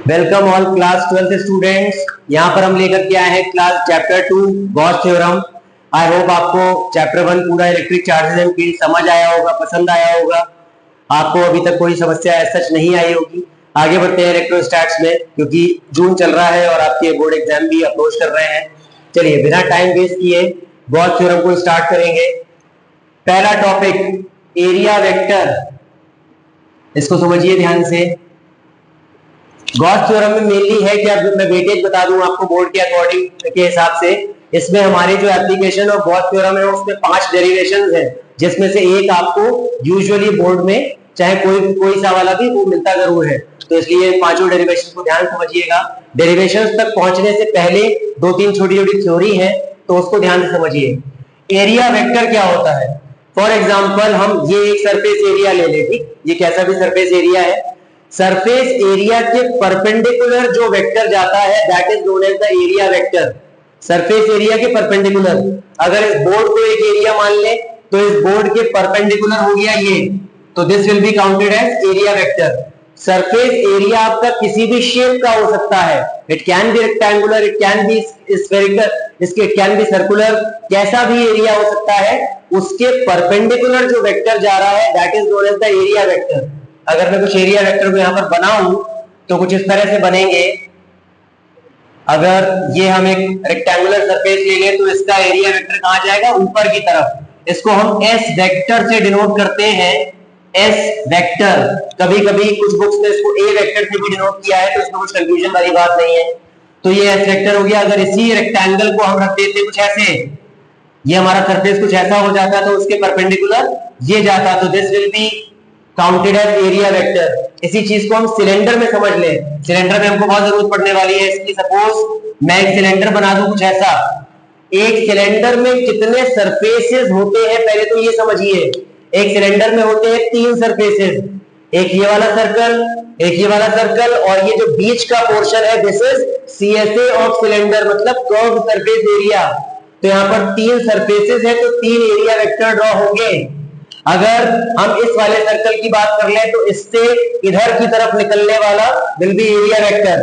Welcome all class 12th students. यहाँ पर हम लेकर के आए हैं class chapter 2 Gauss theorem. I hope आपको चैप्टर 1 पूरा इलेक्ट्रिक चार्जेस एंड फील्ड समझ आया होगा, पसंद आया होगा। आपको अभी तक कोई समस्या सच नहीं आई होगी। आगे बढ़ते हैं इलेक्ट्रोस्टैट्स में, क्योंकि जून चल रहा है और आपके बोर्ड एग्जाम भी अप्रोच कर रहे हैं। चलिए बिना टाइम वेस्ट किए गॉस थ्योरम को स्टार्ट करेंगे। पहला टॉपिक एरिया वेक्टर, इसको समझिए ध्यान से। गॉस थ्योरम में मेनली है क्या, मैं वेटेज बता दूं आपको बोर्ड के अकॉर्डिंग के हिसाब से। इसमें हमारी जो एप्लीकेशन ऑफ गॉस थ्योरम है उसमें 5 डेरिवेशंस हैं, जिसमें से एक आपको यूजुअली बोर्ड में चाहे कोई सा वाला भी वो मिलता जरूर है। तो इसलिए पांचों डेरिवेशन को ध्यान समझिएगा। डेरिवेशंस तक पहुंचने से पहले 2-3 छोटी छोटी थ्योरी है, तो उसको ध्यान से समझिए। एरिया वेक्टर क्या होता है? फॉर एग्जाम्पल हम ये एक सरफेस एरिया ले लें, ठीक, ये कैसा भी सरफेस एरिया है। सरफेस एरिया के परपेंडिकुलर जो वेक्टर जाता है that is known as the area vector. Surface area के परपेंडिकुलर, अगर इस बोर्ड को एक एरिया मान ले तो इस बोर्ड के परपेंडिकुलर हो गया ये, तो this will be counted as area vector. Surface area आपका किसी भी शेप का हो सकता है, it can be rectangular, it can be spherical, it can be circular, कैसा भी एरिया हो सकता है। उसके परपेंडिकुलर जो वेक्टर जा रहा है that is known as the area vector. अगर मैं कुछ एरिया वेक्टर को यहां पर बनाऊं तो कुछ इस तरह से बनेंगे। अगर ये हम एक रेक्टेंगुलर सरफेस ले लें तो इसका एरिया वेक्टर कहां जाएगा? ऊपर की तरफ। इसको हम एस वेक्टर से डिनोट करते हैं, एस वेक्टर। कभी कभी कुछ बुक्स में इसको ए वेक्टर से भी डिनोट किया है, तो इसमें कुछ कंफ्यूजन वाली बात नहीं है। तो ये एस वेक्टर हो गया। अगर इसी रेक्टेंगल को हम रख देते कुछ ऐसे, ये हमारा सरफेस कुछ ऐसा हो जाता तो उसके परपेंडिकुलर ये जाता, तो this will be counted as area vector. इसी चीज को हम सिलेंडर में समझ लें, सिलेंडर में हमको बहुत जरूरत पड़ने वाली है इसकी। सपोज मैं एक सिलेंडर बना दूं कुछ ऐसा, एक सिलेंडर में कितने सरफेसेस होते हैं पहले तो ये समझिए। एक सिलेंडर में होते हैं 3 सरफेसेस, एक ये वाला सर्कल, एक ये वाला सर्कल, और ये जो बीच का पोर्शन है this is CSA of cylinder, मतलब कर्व सरफेस एरिया। तो यहाँ पर 3 सरफेसेस है तो 3 एरिया वेक्टर ड्रॉ होंगे। अगर हम इस वाले सर्कल की बात कर लें तो इससे इधर की तरफ निकलने वाला विल बी एरिया वेक्टर।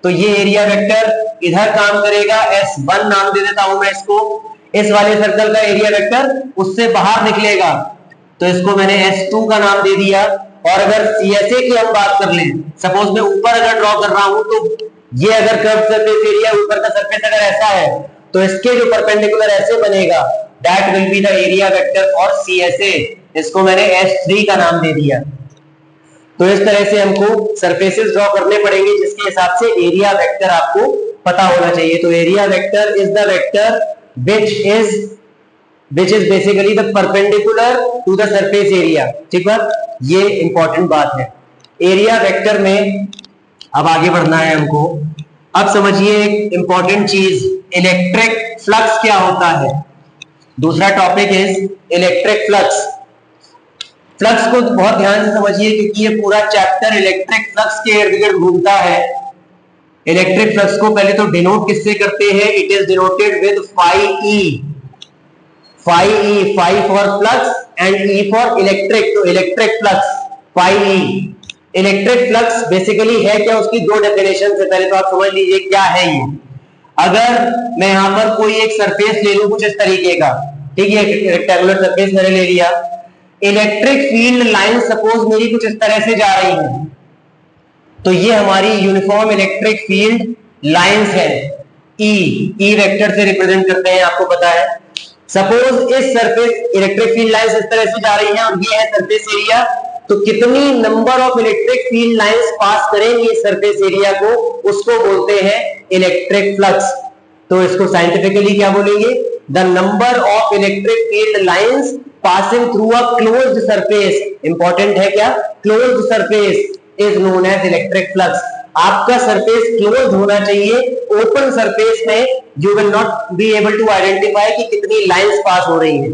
तो ये एरिया वेक्टर इधर काम करेगा, S1 नाम दे देता हूं मैं इसको। इस वाले सर्कल का एरिया वेक्टर उससे बाहर निकलेगा, तो इसको मैंने S2 का नाम दे दिया। और अगर CSA की हम बात कर लें, सपोज मैं ऊपर अगर ड्रॉ कर रहा हूं तो ये अगर कर्व सरफेस एरिया, ऊपर का सरफेस अगर ऐसा है तो इसके जो परपेंडिकुलर ऐसे बनेगा that will be the area vector for CSA। इसको मैंने S3 का नाम दे दिया। तो इस तरह से हमको सरफेसेस ड्रॉ करने पड़ेंगे जिसके हिसाब से एरिया वेक्टर आपको पता होना चाहिए। तो area vector is the vector which is basically the perpendicular to the surface area। ठीक है, ये इंपॉर्टेंट बात है एरिया वेक्टर में। अब आगे बढ़ना है हमको। अब समझिए एक इंपॉर्टेंट चीज, इलेक्ट्रिक फ्लक्स क्या होता है। दूसरा topic is electric flux. Flux को बहुत ध्यान से समझिए क्योंकि ये पूरा चैप्टर इलेक्ट्रिक फ्लक्स के इर्द गिर्द घूमता है। इलेक्ट्रिक फ्लक्स को पहले तो डिनोट किससे करते हैं? It is denoted with phi E. Phi for flux and E for electric, तो electric flux phi E. Electric flux basically है क्या, उसकी 2 डेफिनेशन है। पहले तो आप समझ लीजिए क्या है ये। अगर मैं यहां पर कोई एक सरफेस ले लूं कुछ इस तरीके का, ठीक है, रेक्टेंगुलर सरफेस मैंने ले लिया। इलेक्ट्रिक फील्ड लाइन सपोज मेरी कुछ इस तरह से जा रही है, तो ये हमारी यूनिफॉर्म इलेक्ट्रिक फील्ड लाइंस है। ई वेक्टर से रिप्रेजेंट करते हैं, आपको पता है। सपोज इस सरफेस इलेक्ट्रिक फील्ड लाइंस इस तरह से जा रही हैं और ये है सरफेस एरिया, तो कितनी number of electric field lines pass करेंगे सरफेस एरिया को, उसको बोलते हैं इलेक्ट्रिक फ्लक्स। तो इसको साइंटिफिकली क्या बोलेंगे? The number of electric field lines passing through a closed surface, important है क्या, closed surface is known as electric flux। आपका सरफेस क्लोज होना चाहिए, ओपन सरफेस में you will not be able to identify कि कितनी लाइंस पास हो रही हैं।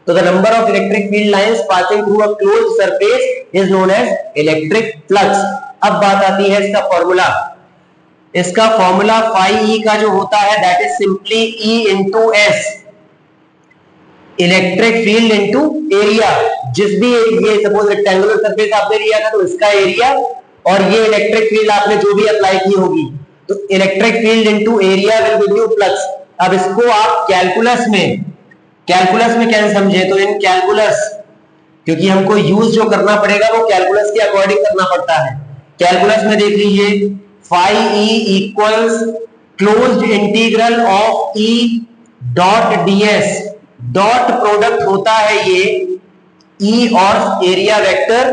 तो the number of electric field lines passing through a closed surface is known as electric flux। अब बात आती है इसका फॉर्मूला। इसका फॉर्मूला फाई ई का जो होता है that is simply E into S, electric field into area. जिस भी ये सपोज रेक्टेंगुलर सरफेस आपने लिया था तो इसका एरिया और ये इलेक्ट्रिक फील्ड आपने जो भी अप्लाई की होगी, तो electric field into area will give you flux. अब इसको आप कैलकुलस में कैसे समझे, तो इन कैलकुलस, क्योंकि हमको यूज जो करना पड़ेगा वो कैलकुलस के अकॉर्डिंग करना पड़ता है। कैलकुलस में देख लीजिए, phi E equals closed integral of E dot ds, dot product होता है ये ई और एरिया वेक्टर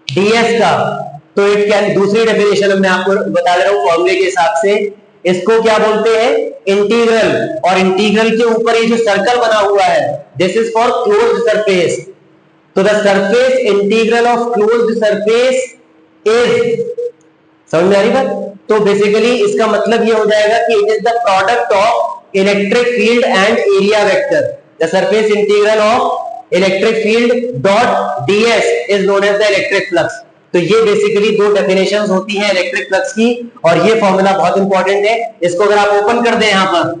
डीएस का। तो इट कैन, दूसरी डेफिनेशन मैं आपको बता दे रहा हूं फॉर्मूले के हिसाब से, इसको क्या बोलते हैं, इंटीग्रल। और इंटीग्रल के ऊपर ये जो सर्कल बना हुआ है, this is for closed surface. तो the surface integral of closed surface is, समझ में आ रही बात? तो बेसिकली इसका मतलब ये हो जाएगा कि it is the product of electric field and area vector. The surface integral of electric field dot ds is known as the electric flux. तो ये बेसिकली दो डेफिनेशंस होती हैं इलेक्ट्रिक फ्लक्स की, और ये फॉर्मूला बहुत इंपॉर्टेंट है। इसको अगर आप ओपन कर दें, यहां पर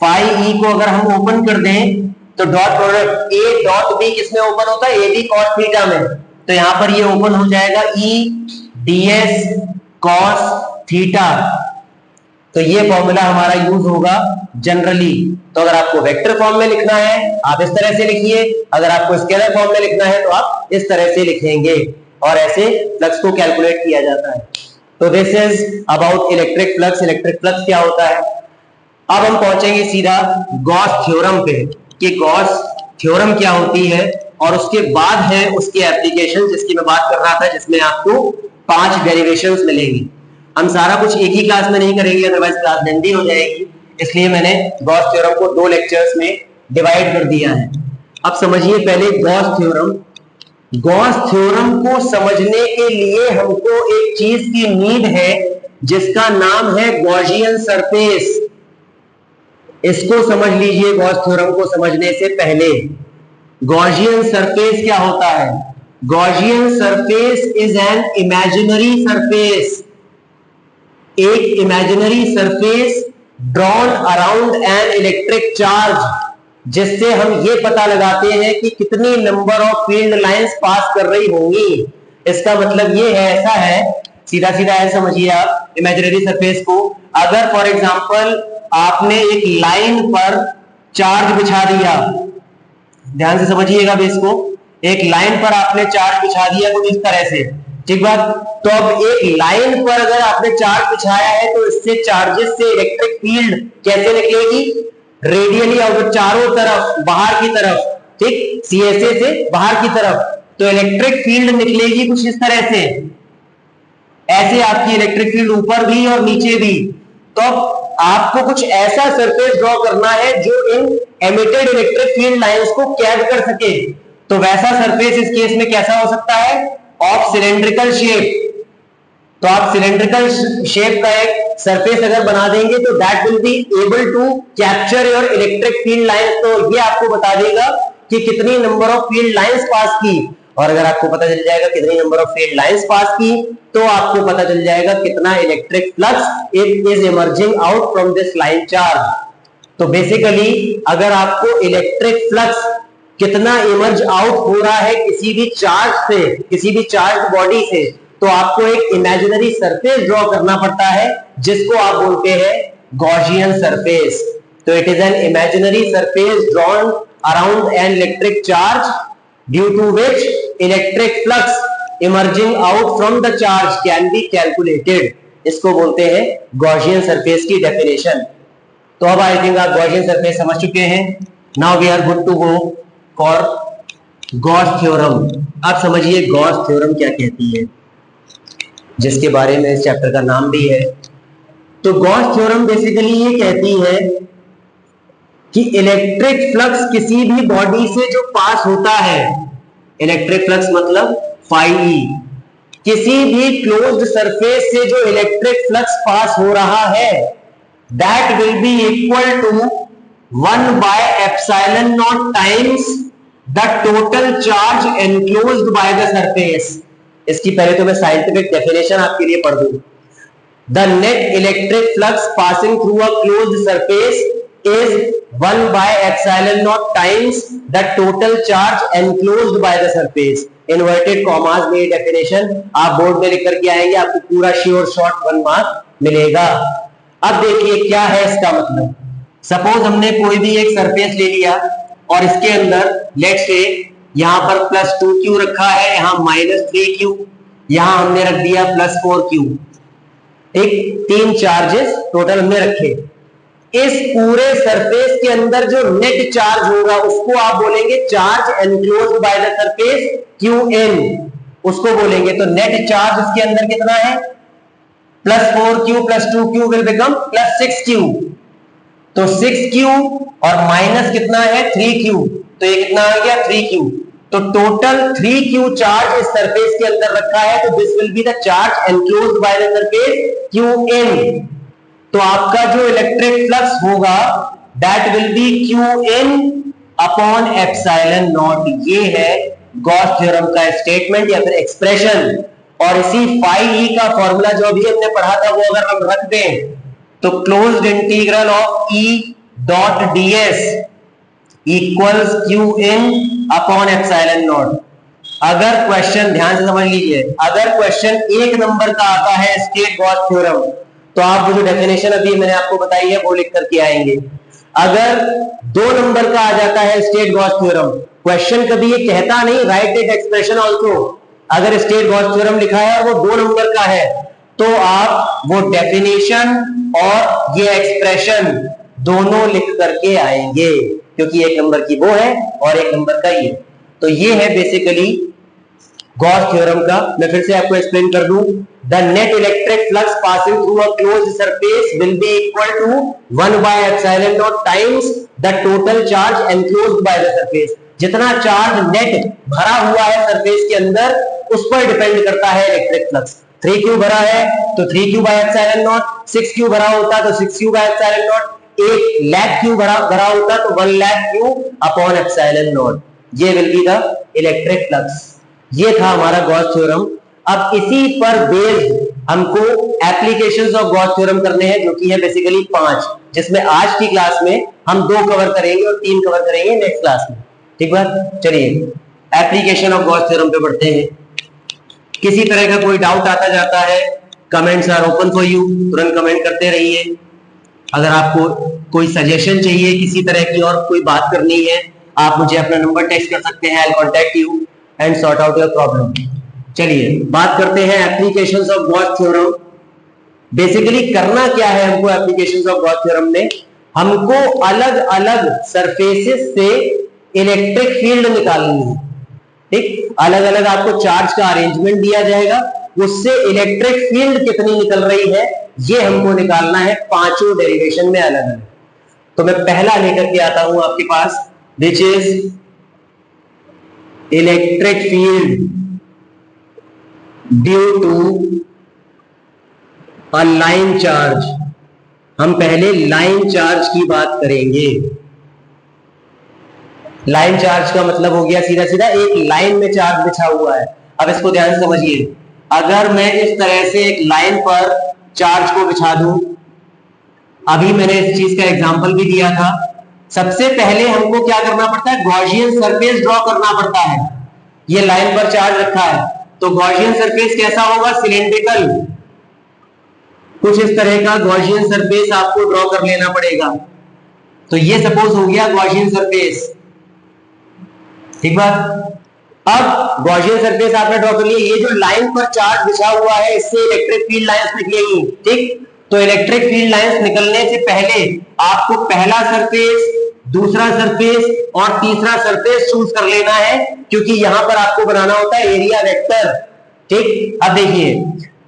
फाई ई को अगर हम ओपन कर दें, तो dot product A dot B किसमें ओपन होता है, ए बी कॉस थीटा में। तो यहां पर ये ओपन हो जाएगा ई डीएस कॉस थीटा। तो ये फॉर्मूला हमारा यूज होगा जनरली। तो अगर आपको वेक्टर फॉर्म में लिखना है आप इस तरह से लिखिए, अगर आपको स्केलर फॉर्म में लिखना है तो आप इस तरह से लिखेंगे, और ऐसे फ्लक्स को कैलकुलेट किया जाता है। तो this is about electric flux. Electric flux क्या होता है। अब हम पहुंचेंगे सीधा गॉस थ्योरम पे, कि गॉस थ्योरम क्या होती है, और उसके बाद है उसके एप्लीकेशन जिसकी मैं बात कर रहा था, जिसमें आपको 5 डेरिवेशंस मिलेंगी। हम सारा कुछ एक ही क्लास में नहीं करेंगे, अदरवाइज क्लास लेंथी हो जाएगी, इसलिए मैंने गॉस थ्योरम को 2 लेक्चर्स में डिवाइड कर दिया है। अब समझिए पहले गॉस थ्योरम। गॉस थ्योरम को समझने के लिए हमको एक चीज की नीड है जिसका नाम है गॉसियन सरफेस। इसको समझ लीजिए गॉस थ्योरम को समझने से पहले। गॉसियन सरफेस क्या होता है। Gaussian surface is an imaginary surface, एक imaginary surface drawn around an electric charge, जिससे हम ये पता लगाते हैं कि कितनी number of field lines pass कर रही होंगी। इसका मतलब ये है, ऐसा है, सीधा सीधा ऐसा समझिए आप इमेजिनरी सरफेस को। अगर फॉर एग्जांपल आपने एक लाइन पर चार्ज बिछा दिया, ध्यान से समझिएगा बेस को, एक लाइन पर आपने चार्ज बिछा दिया कुछ इस तरह से, ठीक बात। तो अब एक लाइन पर अगर आपने चार्ज बिछाया है तो इससे चार्जेस से इलेक्ट्रिक फील्ड कैसे निकलेगी, रेडियली आउट, चारों तरफ, बाहर की तरफ, ठीक, सीएसए से बाहर की तरफ। तो इलेक्ट्रिक फील्ड निकलेगी कुछ इस तरह से, ऐसे आपकी इलेक्ट्रिक फील्ड ऊपर भी और नीचे भी। तो आपको कुछ ऐसा सरफेस ड्रॉ करना है जो इन एमिटेड इलेक्ट्रिक फील्ड लाइंस को कैच कर सके। तो वैसा सरफेस इस केस में कैसा हो सकता है, ऑफ सिलेंड्रिकल शेप। तो आप सिलेंड्रिकल शेप का एक सरफेस अगर बना देंगे तो that will be able to capture your electric field lines. तो ये आपको बता देगा कि कितनी number of field lines pass की, और अगर आपको पता चल जाएगा कितनी number of field lines pass की, तो आपको पता चल जाएगा कितना electric flux it is emerging out from this line charge. तो बेसिकली अगर आपको इलेक्ट्रिक फ्लक्स कितना इमर्ज आउट हो रहा है किसी भी चार्ज से, किसी भी चार्ज बॉडी से, तो आपको एक इमेजिनरी सरफेस ड्रॉ करना पड़ता है जिसको आप बोलते हैं गॉसियन सरफेस। तो it is an imaginary surface drawn around an electric charge due to which electric flux emerging out from the charge can be calculated. इसको बोलते हैं गॉसियन सरफेस की डेफिनेशन। तो अब आई थिंक आप गॉसियन सरफेस समझ चुके हैं। Now we are good to go for Gauss theorem. अब समझिए गॉस थ्योरम क्या कहती है, जिसके बारे में इस चैप्टर का नाम भी है। तो गॉस थ्योरम बेसिकली ये कहती है कि इलेक्ट्रिक फ्लक्स किसी भी बॉडी से जो पास होता है, इलेक्ट्रिक फ्लक्स मतलब फाई ई, किसी भी क्लोज्ड सरफेस से जो इलेक्ट्रिक फ्लक्स पास हो रहा है, that will be equal to 1 by epsilon naught times the total charge enclosed by the surface। इसकी पहले तो मैं साइंटिफिक डेफिनेशन आपके लिए पढ़ दूं। The net electric flux passing through a closed surface is 1 by epsilon naught times the total charge enclosed by the surface. Inverted commas में definition आप बोर्ड में लिख करके आएंगे, आपको पूरा श्योर शॉर्ट 1 मार्क मिलेगा। अब देखिए क्या है इसका मतलब। सपोज हमने कोई भी एक सरफेस ले लिया और इसके अंदर लेट्स से यहां पर +2q रखा है, यहां -3q, यहां हमने रख दिया +4q। ठीक, 3 चार्जेस टोटल हमने रखे। इस पूरे सरफेस के अंदर जो नेट चार्ज होगा उसको आप बोलेंगे charge enclosed by the surface Qn, उसको बोलेंगे। तो नेट चार्ज इसके अंदर कितना है, +4q + 2q will become +6q। तो 6q और माइनस कितना है 3q, तो ये कितना आ गया 3q। तो टोटल 3q चार्ज इस सरफेस के अंदर रखा है, तो this will be the charge enclosed by the surface Qn। तो आपका जो इलेक्ट्रिक फ्लक्स होगा that will B Qn upon epsilon naught. ये है गॉस थ्योरम का स्टेटमेंट या फिर एक्सप्रेशन। और इसी फाई ई का फॉर्मूला जो अभी हमने पढ़ा था वो अगर हम रख दें तो closed integral of E dot ds equals Qn upon epsilon not. अगर क्वेश्चन ध्यान से समझ लीजिए, अगर क्वेश्चन 1 नंबर का आता है स्टेट गॉस थ्योरम, तो आप जो डेफिनेशन अभी मैंने आपको बताई है वो लिख करके आएंगे। अगर 2 नंबर का आ जाता है स्टेट गॉस थ्योरम, क्वेश्चन कभी ये कहता नहीं राइट इट एक्सप्रेशन आल्सो। अगर स्टेट गॉस थ्योरम लिखा है और वो 2 नंबर का है तो आप वो डेफिनेशन और ये एक्सप्रेशन दोनों लिख करके आएंगे, क्योंकि 1 नंबर की वो है और 1 नंबर का ये। तो ये है बेसिकली गॉस थ्योरम का। मैं फिर से आपको एक्सप्लेन कर दूं। The net electric flux passing through a closed surface will be equal to 1 by epsilon naught times the total charge enclosed by the surface. जितना चार्ज नेट भरा हुआ है सरफेस के अंदर उस पर डिपेंड करता है इलेक्ट्रिक फ्लक्स। 3q भरा है तो 3q bye epsilon not, 6q भरा होता तो 6q by epsilon naught, 1 lakh q भरा होता तो 1 lakh q upon epsilon naught. ये will be the electric flux. ये था हमारा गॉस थ्योरम। अब इसी पर बेस्ड हमको एप्लीकेशंस ऑफ गॉस थ्योरम करने हैं, जो कि है बेसिकली 5, जिसमें आज की क्लास में हम 2 कवर करेंगे और 3 कवर करेंगे नेक्स्ट क्लास में। ठीक बात, चलिए एप्लीकेशन ऑफ गॉस थ्योरम पे बढ़ते हैं। किसी तरह का कोई डाउट आता जाता है, comments are open for you, तुरंत कमेंट करते रहिए। अगर आपको कोई सजेशन चाहिए किसी तरह की और कोई बात करनी है, आप मुझे अपना नंबर टेक्स्ट कर सकते हैं। I will contact you and sort out your problem. चलिए बात करते हैं applications of Gauss theorem. Basically करना क्या है हमको एप्लीकेशंस ऑफ गॉस थ्योरम में, हमको अलग अलग सरफेसेस से इलेक्ट्रिक फील्ड निकालनी है। ठीक, अलग अलग आपको चार्ज का अरेंजमेंट दिया जाएगा, उससे इलेक्ट्रिक फील्ड कितनी निकल रही है ये हमको निकालना है 5 डेरिवेशन में अलग अलग। तो मैं पहला लेकर के आता हूं आपके पास, which is electric field due to a line charge. हम पहले लाइन चार्ज की बात करेंगे। लाइन चार्ज का मतलब हो गया सीधा सीधा एक लाइन में चार्ज बिछा हुआ है। अब इसको ध्यान से समझिए, अगर मैं इस तरह से एक लाइन पर चार्ज को बिछा दूं, अभी मैंने इस चीज का एग्जांपल भी दिया था। सबसे पहले हमको क्या करना पड़ता है, गॉसियन सरफेस ड्रॉ करना पड़ता है। ये लाइन पर चार्ज रखा है तो गॉसियन सरफेस कैसा होगा, सिलेंड्रिकल, कुछ इस तरह का गॉसियन सरफेस आपको ड्रॉ कर लेना पड़ेगा। तो ये सपोज हो गया गॉसियन सरफेस। ठीक बात। अब गॉसियन सरफेस आपने ड्रॉ कर लिया, ये जो लाइन पर चार्ज बिछा हुआ है इससे इलेक्ट्रिक फील्ड लाइंस निकलेंगी। ठीक, तो इलेक्ट्रिक फील्ड लाइंस निकलने से पहले आपको पहला सरफेस, दूसरा सरफेस और तीसरा सरफेस चूज कर लेना है, क्योंकि यहां पर आपको बनाना होता है एरिया वेक्टर। ठीक, अब देखिए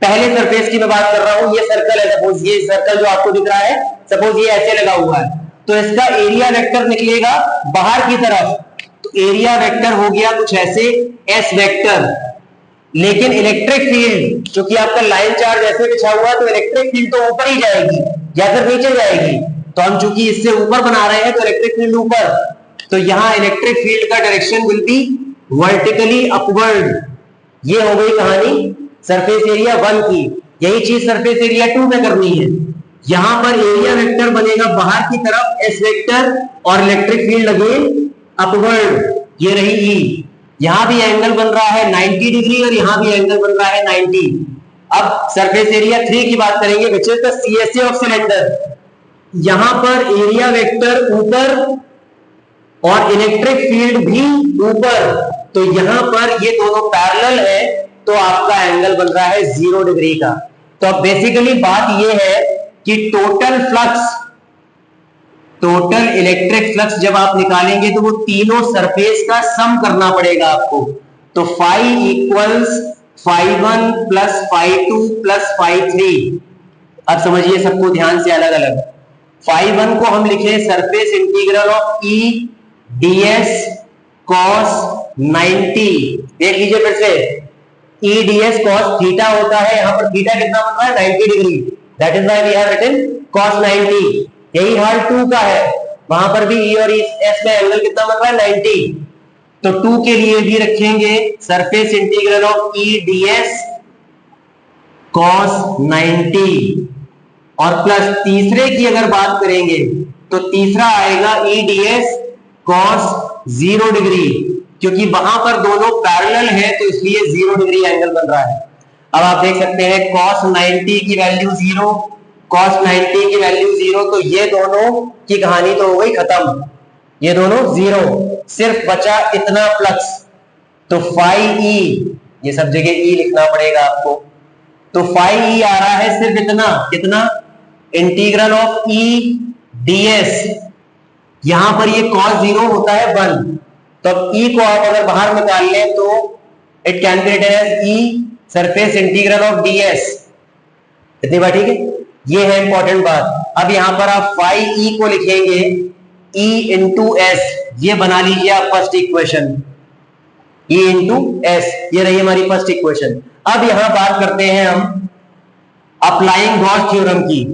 पहले सरफेस की मैं बात कर रहा हूं, ये सर्कल है, सपोज ये सर्कल जो आपको दिख रहा है, सपोज ये ऐसे लगा हुआ है, तो इसका एरिया वेक्टर निकलेगा बाहर की तरफ। तो एरिया वेक्टर हो गया कुछ ऐसे एस वेक्टर। लेकिन इलेक्ट्रिक फील्ड, क्योंकि आपका लाइन चार्ज ऐसे बिछा हुआ है तो इलेक्ट्रिक फील्ड तो ऊपर ही जाएगी या फिर नीचे जाएगी। तो हम चूंकि इससे ऊपर बना रहे हैं तो इलेक्ट्रिक फील्ड ऊपर, तो यहां इलेक्ट्रिक फील्ड का direction will be vertically upward. ये हो गई कहानी सरफेस एरिया 1 की। यही चीज सरफेस एरिया 2 में करनी है। यहां पर एरिया वेक्टर बनेगा बाहर की तरफ एस वेक्टर और इलेक्ट्रिक फील्ड अगेन अपवर्ड, ये रही ई। यहां भी एंगल बन रहा है 90 डिग्री और यहां भी एंगल बन रहा है 90। अब सरफेस एरिया 3 की बात करेंगे, which is the CSA of cylinder. यहां पर एरिया वेक्टर ऊपर और इलेक्ट्रिक फील्ड भी ऊपर, तो यहां पर ये दोनों पैरेलल है, तो आपका एंगल बन रहा है 0 डिग्री का। तो अब बेसिकली बात ये है कि total flux, total electric flux जब आप निकालेंगे तो वो तीनों सरफेस का सम करना पड़ेगा आपको। तो फाई इक्वल्स φ1 प्लस φ2 प्लस φ3। अब समझिए सबको ध्यान से अलग अलग। φ1 को हम लिखे surface integral of E ds cos 90। देख लीजिए फिर से, ई ds cos थीटा होता है, यहां पर थीटा कितना बन रहा है 90 degree, that is why we have written cos 90। यही हाल 2 का है, वहां पर भी ई और एस में एंगल कितना बन रहा है 90। तो 2 के लिए भी रखेंगे surface integral of E ds cos 90, और प्लस तीसरे की अगर बात करेंगे तो तीसरा आएगा ई ds cos 0 डिग्री, क्योंकि वहां पर दोनों पैरेलल है तो इसलिए 0 डिग्री एंगल बन रहा है। अब आप देख सकते हैं cos 90 की वैल्यू 0, cos 90 की वैल्यू 0, तो ये दोनों की कहानी तो हो गई खत्म, ये दोनों 0, सिर्फ बचा इतना फ्लक्स। तो फाई ई, ये सब जगह ई लिखना पड़ेगा आपको। तो फाई ई आ रहा है सिर्फ इतना, कितना, इंटीग्रल ऑफ ई ds, यहां पर ये cos 0 होता है 1, तो अब ई को आप अगर बाहर निकाल लें तो it can be written as E surface integral of ds। इतनी बात ठीक है, ये है इंपॉर्टेंट बात। अब यहां पर आप फाई ई को लिखेंगे E इंटू एस, ये बना लीजिए आप first equation, E into S, ये रही हमारी फर्स्ट इक्वेशन। अब यहां बात करते हैं हम अप्लाइंग गॉस थ्योरम की।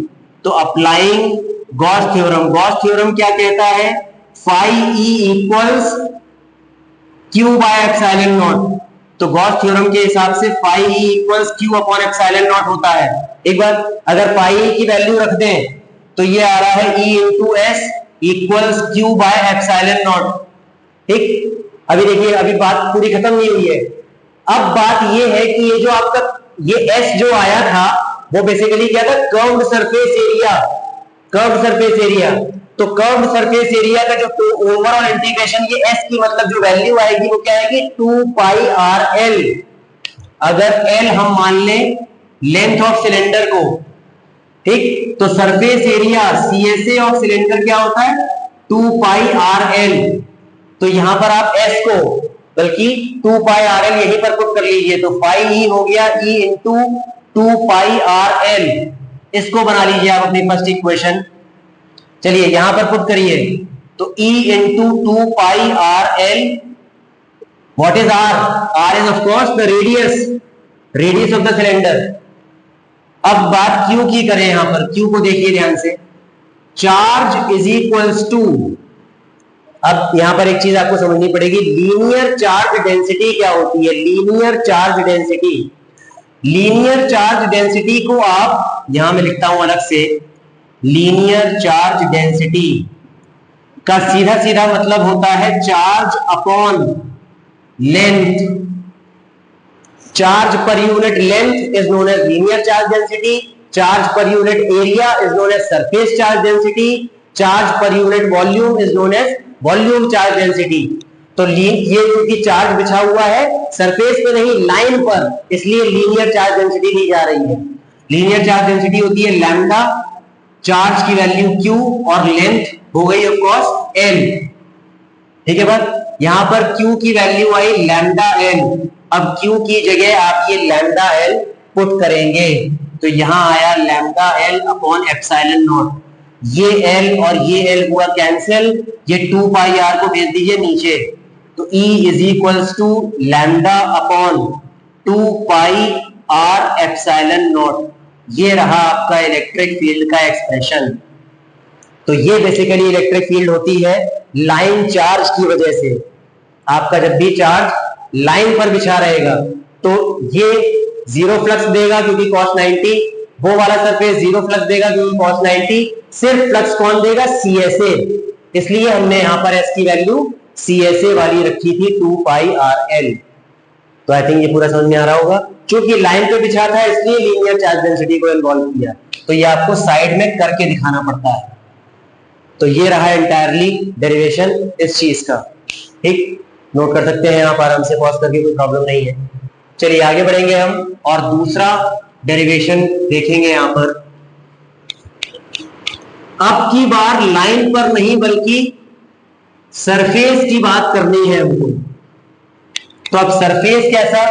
तो applying Gauss theorem, Gauss theorem क्या कहता है, phi E equals Q by epsilon naught. तो गॉस थ्योरम के हिसाब से phi E equals Q upon epsilon naught होता है। एक बार अगर फाई ई की वैल्यू रख दें तो ये आ रहा है E into S equals Q by epsilon not. ठीक, अभी देखिए अभी बात पूरी खत्म नहीं हुई है। अब बात ये है कि ये जो आपका ये एस जो आया था वो बेसिकली क्या था, curved surface area, curved surface area. तो कर्व्ड सरफेस एरिया का जो ओवरऑल इंटीग्रेशन, ये एस की मतलब जो वैल्यू आएगी वो क्या आएगी 2 पाई आर एल। अगर एल हम मान लें लेंथ ऑफ सिलेंडर को, ठीक, तो surface area CSA of cylinder क्या होता है 2 पाई आर एल। तो यहां पर आप एस को बल्कि 2 पाई आर एल यहीं पर पुट कर लीजिए, तो पाई ई हो गया E into 2 pi R L, इसको बना लीजिए आप अपनी फर्स्ट इक्वेशन। चलिए यहां पर पुट करिए, तो E into 2 pi R L, what is R, R is of course the radius, radius of the cylinder. अब बात क्यू की करें, यहां पर क्यू को देखिए ध्यान से, चार्ज इज इक्वल्स टू, अब यहां पर एक चीज आपको समझनी पड़ेगी, लीनियर चार्ज डेंसिटी क्या होती है, linear charge density. Linear charge density को आप यहां मैं लिखता हूं अलग से, लीनियर चार्ज डेंसिटी का सीधा सीधा मतलब होता है charge upon length. Charge per unit length is known as linear charge density. Charge per unit area is known as surface charge density. Charge per unit volume is known as volume charge density. तो ये क्योंकि charge बिछा हुआ है surface पे नहीं line पर, इसलिए लीनियर चार्ज डेंसिटी दी जा रही है। लीनियर चार्ज डेंसिटी होती है लैम्डा, चार्ज की वैल्यू Q और लेंथ हो गई ऑफ कोर्स L। ठीक है बात, यहां पर Q की वैल्यू आई लैम्डा L। अब Q की जगह आप ये लैम्डा L पुट करेंगे, तो यहां आया lambda L upon epsilon naught. ये L और ये L हुआ कैंसिल, ये 2 पाई R को भेज दीजिए नीचे, तो E is equals to lambda upon 2 pi R epsilon naught. ये रहा आपका इलेक्ट्रिक फील्ड का एक्सप्रेशन। तो ये बेसिकली इलेक्ट्रिक फील्ड होती है लाइन चार्ज की वजह से। आपका जब भी चार्ज लाइन पर बिछा रहेगा तो ये 0 फ्लक्स देगा क्योंकि cos 90, वो वाला सरफेस जीरो फ्लक्स देगा क्योंकि cos 90, सिर्फ फ्लक्स कौन देगा, CSA, इसलिए हमने यहां पर s की वैल्यू CSA वाली रखी थी 2 पाई RL। तो आई थिंक ये पूरा समझ में आ रहा होगा। क्योंकि लाइन पे बिछा था इसलिए लीनियर चार्ज डेंसिटी को इन्वॉल्व किया, तो ये आपको साइड में करके दिखाना पड़ता है। तो ये रहा एंटायरली डेरिवेशन इस चीज का, ठीक, नोट कर सकते हैं आप आराम से, पॉज करके, कोई प्रॉब्लम नहीं है। चलिए आगे बढ़ेंगे हम और दूसरा डेरिवेशन देखेंगे यहां पर। अब की बार लाइन पर नहीं बल्कि सरफेस की बात करनी है हमको। तो अब सरफेस कैसा,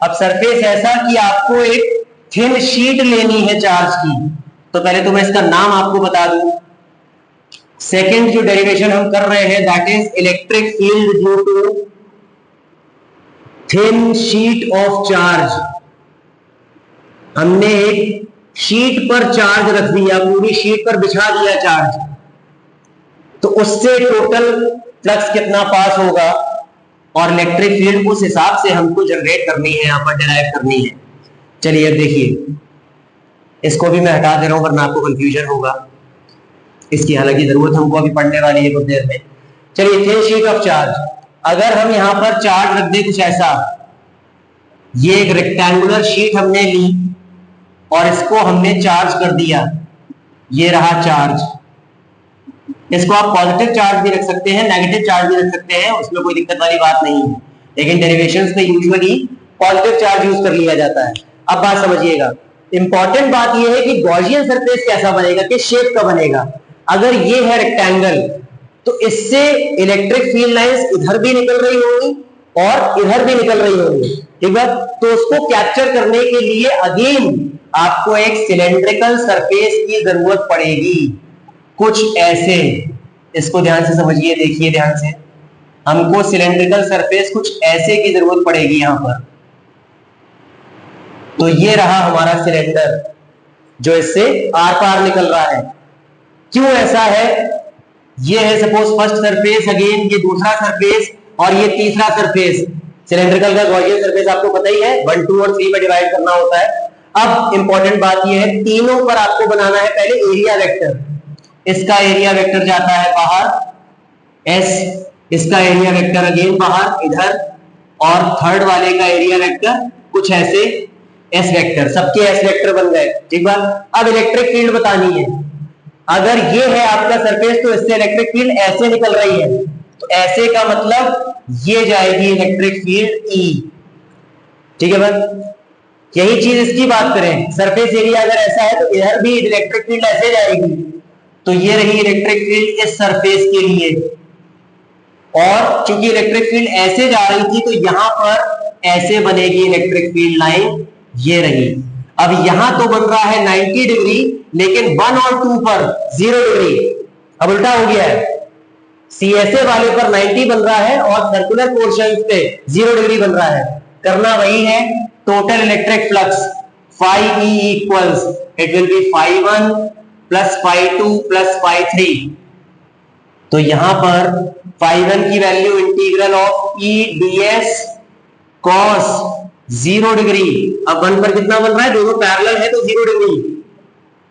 अब सरफेस ऐसा कि आपको एक थिन शीट लेनी है चार्ज की। तो पहले तो मैं इसका नाम आपको बता दूं। सेकेंड जो डेरिवेशन हम कर रहे हैं that is electric field due to thin sheet of charge. हमने एक शीट पर चार्ज रख दिया, पूरी शीट पर बिछा दिया चार्ज, तो उससे टोटल फ्लक्स कितना पास होगा और इलेक्ट्रिक फील्ड उस हिसाब से हमको जनरेट करनी है, यहां पर डिराइव करनी है। चलिए अब देखिए, इसको भी मैं हटा दे रहा हूं वरना आपको कंफ्यूजन होगा, इसकी हालांकि जरूरत हमको अभी पढ़ने वाली है कुछ देर में। चलिए थिन शीट ऑफ चार्ज, अगर हम यहां पर चार्ज रख दें कुछ ऐसा, ये एक रेक्टेंगुलर शीट हमने ली और इसको हमने चार्ज कर दिया, ये रहा चार्ज। इसको आप पॉजिटिव चार्ज भी रख सकते हैं, नेगेटिव चार्ज भी रख सकते हैं, उसमें कोई दिक्कत वाली बात नहीं है, लेकिन डेरिवेशंस में यूजुअली पॉजिटिव चार्ज यूज कर लिया जाता है। अब बात समझिएगा, इंपॉर्टेंट बात यह है कि गॉसियन सरफेस कैसा बनेगा, किस शेप का बनेगा। अगर ये है रेक्टेंगल तो इससे इलेक्ट्रिक फील्ड लाइंस इधर भी निकल रही होंगी और इधर भी निकल रही होंगी, ठीक है। तो उसको कैप्चर करने के लिए अगेन आपको एक सिलेंड्रिकल सरफेस की जरूरत पड़ेगी, कुछ ऐसे। इसको ध्यान से समझिए, देखिए ध्यान से, हमको सिलेंड्रिकल सरफेस कुछ ऐसे की जरूरत पड़ेगी यहां पर। तो ये रहा हमारा सिलेंडर जो इससे आर पार निकल रहा है। क्यों ऐसा है, ये है सपोज फर्स्ट सरफेस, अगेन ये दूसरा सरफेस और ये तीसरा सरफेस। सिलेंड्रिकल का गॉसियन सरफेस आपको पता ही है, 1, 2 और 3 में डिवाइड करना होता है। अब इंपॉर्टेंट बात ये है, तीनों पर आपको बनाना है पहले एरिया वेक्टर। इसका एरिया वेक्टर जाता है बाहर S, इसका एरिया वेक्टर अगेन बाहर इधर, और थर्ड वाले का एरिया वेक्टर कुछ ऐसे S वेक्टर, सबके S वेक्टर बन गए, ठीक बात। अब इलेक्ट्रिक फील्ड बतानी है। अगर ये है आपका सरफेस तो इससे इलेक्ट्रिक फील्ड ऐसे निकल रही है, तो ऐसे का मतलब ये जाएगी इलेक्ट्रिक फील्ड E, ठीक है बस। यही चीज इसकी बात करें, सरफेस एरिया अगर ऐसा है तो इधर भी इलेक्ट्रिक फील्ड ऐसे जाएगी, तो ये रही इलेक्ट्रिक फील्ड इस सरफेस के लिए। और चूंकि इलेक्ट्रिक फील्ड ऐसे जा रही थी तो यहां पर ऐसे बनेगी इलेक्ट्रिक फील्ड लाइन, ये रही। अब यहां तो बन रहा है 90 डिग्री, लेकिन 1 और 2 पर 0 डिग्री। अब उल्टा हो गया है, CSA वाले पर 90 बन रहा है और सर्कुलर पोर्शन पे 0 डिग्री बन रहा है। करना वही है, total electric flux phi E equals it will be phi1 plus phi2 plus phi3। तो यहां पर phi1 की value integral of E ds cos 0 degree, अब 1 पर कितना बन रहा है, दोनों पैरेलल है तो 0 डिग्री,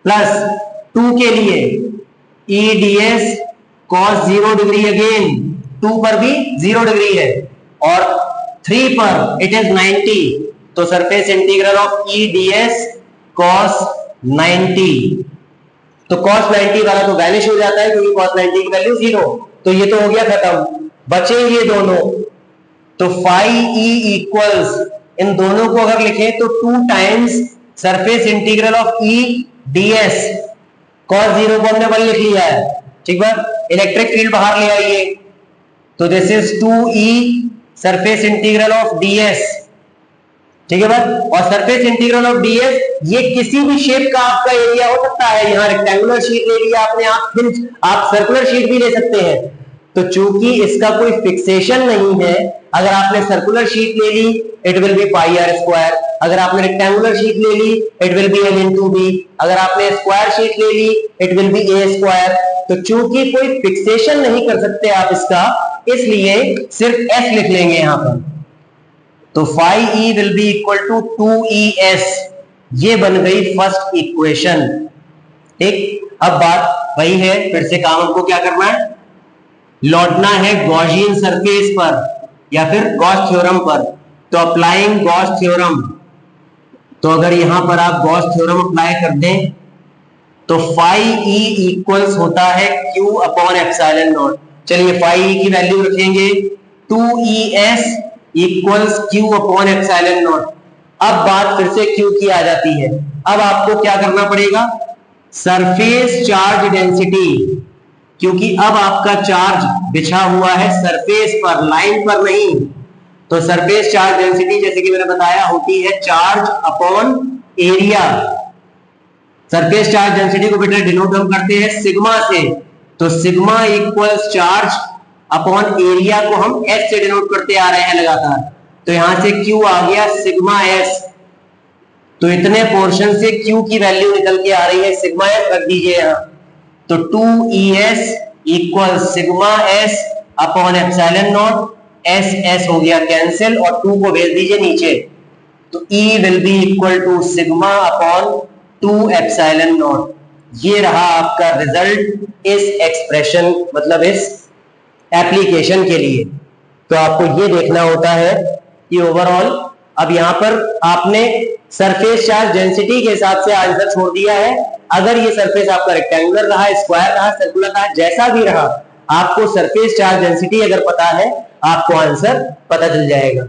प्लस 2 के लिए E ds cos 0 degree, again 2 पर भी 0 डिग्री है, और 3 पर इट इज 90, तो surface integral of E ds cos 90। तो cos 90 वाला तो वैनिश हो जाता है क्योंकि cos 90 की वैल्यू 0, तो ये तो हो गया खत्म, बचे ये दोनों। तो phi E equals, इन दोनों को अगर लिखें तो 2 times surface integral of E ds cos 0 को हमने 1 लिख लिया है, ठीक है। इलेक्ट्रिक फील्ड बाहर ले आइए, तो this is 2E surface integral of ds, ठीक है बस। और सरफेस इंटीग्रल ऑफ ds ये किसी भी शेप का आपका एरिया हो सकता है, यहां रेक्टेंगुलर शीट ले लिया आपने, आप सर्कुलर शीट भी ले सकते हैं। तो चूंकि इसका कोई फिक्सेशन नहीं है, अगर आपने सर्कुलर शीट ले ली it will be pi r square, अगर आपने रेक्टेंगुलर शीट ले ली it will be l into b, अगर आपने स्क्वायर शीट ले ली it will be a square. तो चूंकि कोई फिक्सेशन नहीं कर सकते आप इसका, इसलिए सिर्फ एस लिख लेंगे यहां पर। तो phi E will be equal to 2ES, ये बन गई फर्स्ट इक्वेशन। ठीक, अब बात वही है, फिर से काम हमको क्या करना है, लौटना है गॉसियन सरफेस पर या फिर गॉस थ्योरम पर। तो अप्लाइंग गॉस थ्योरम, तो अगर यहां पर आप गॉस थ्योरम अप्लाई कर दें तो फाई ई इक्वल्स होता है क्यू अपॉन एप्सिलॉन नॉट। चलिए फाई ई की वैल्यू रखेंगे 2es equals Q upon epsilon not. अब बात फिर से क्यू की आ जाती है। अब आपको क्या करना पड़ेगा, सरफेस चार्ज डेंसिटी, क्योंकि अब आपका चार्ज बिछा हुआ है सरफेस पर, लाइन पर नहीं। तो सरफेस चार्ज डेंसिटी जैसे कि मैंने बताया होती है charge upon area. Surface charge density को बेटा डिनोट हम करते हैं सिग्मा से, तो sigma equals charge upon area को हम एस से डिनोट करते आ रहे हैं लगातार। तो यहां से क्यू आ गया सिग्मा एस, तो इतने पोर्शन से क्यू की वैल्यू निकल के आ रही है, सिग्मा एस रख दीजिए यहां। तो 2es equal sigma S upon epsilon not, S S हो गया कैंसिल और 2 को भेज दीजिए नीचे। तो E will be equal to sigma upon 2 epsilon naught. ये रहा आपका रिजल्ट इस एक्सप्रेशन, मतलब इस एप्लीकेशन के लिए। तो आपको ये देखना होता है कि ओवरऑल, अब यहां पर आपने सरफेस चार्ज डेंसिटी के हिसाब से आंसर छोड़ दिया है। अगर ये सरफेस आपका रेक्टेंगुलर रहा, स्क्वायर रहा, सर्कुलर रहा, जैसा भी रहा, आपको सरफेस चार्ज डेंसिटी अगर पता है आपको आंसर पता चल जाएगा।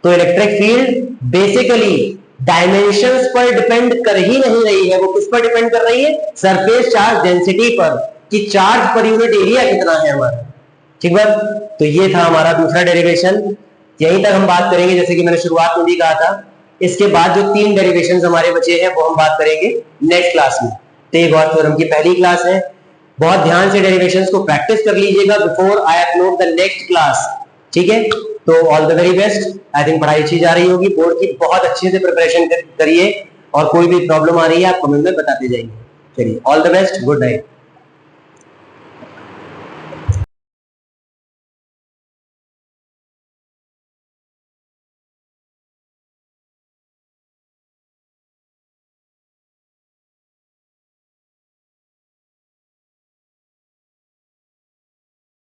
तो इलेक्ट्रिक फील्ड बेसिकली डायमेंशंस पर डिपेंड कर ही नहीं रही है, वो किस पर डिपेंड कर रही है, सरफेस चार्ज डेंसिटी पर, कि चार्ज पर यूनिट एरिया कितना है हमारा। ठीक बात। तो ये था हमारा दूसरा डेरिवेशन, यहीं तक हम बात करेंगे जैसे कि मैंने शुरुआत में भी कहा था। इसके बाद जो 3 डेरिवेशंस हमारे बचे हैं वो हम बात करेंगे नेक्स्ट क्लास में। तो ये गॉस थ्योरम की पहली क्लास है। बहुत ध्यान से डेरिवेशंस को प्रैक्टिस कर लीजिएगा before I upload the next class. ठीक है, तो all the very best. I think पढ़ाई अच्छी जा रही होगी, बोर्ड की बहुत अच्छे से प्रिपरेशन करिए और कोई भी प्रॉब्लम आ रही है आप कमेंट में बताते जाइए। चलिए all the best, good night.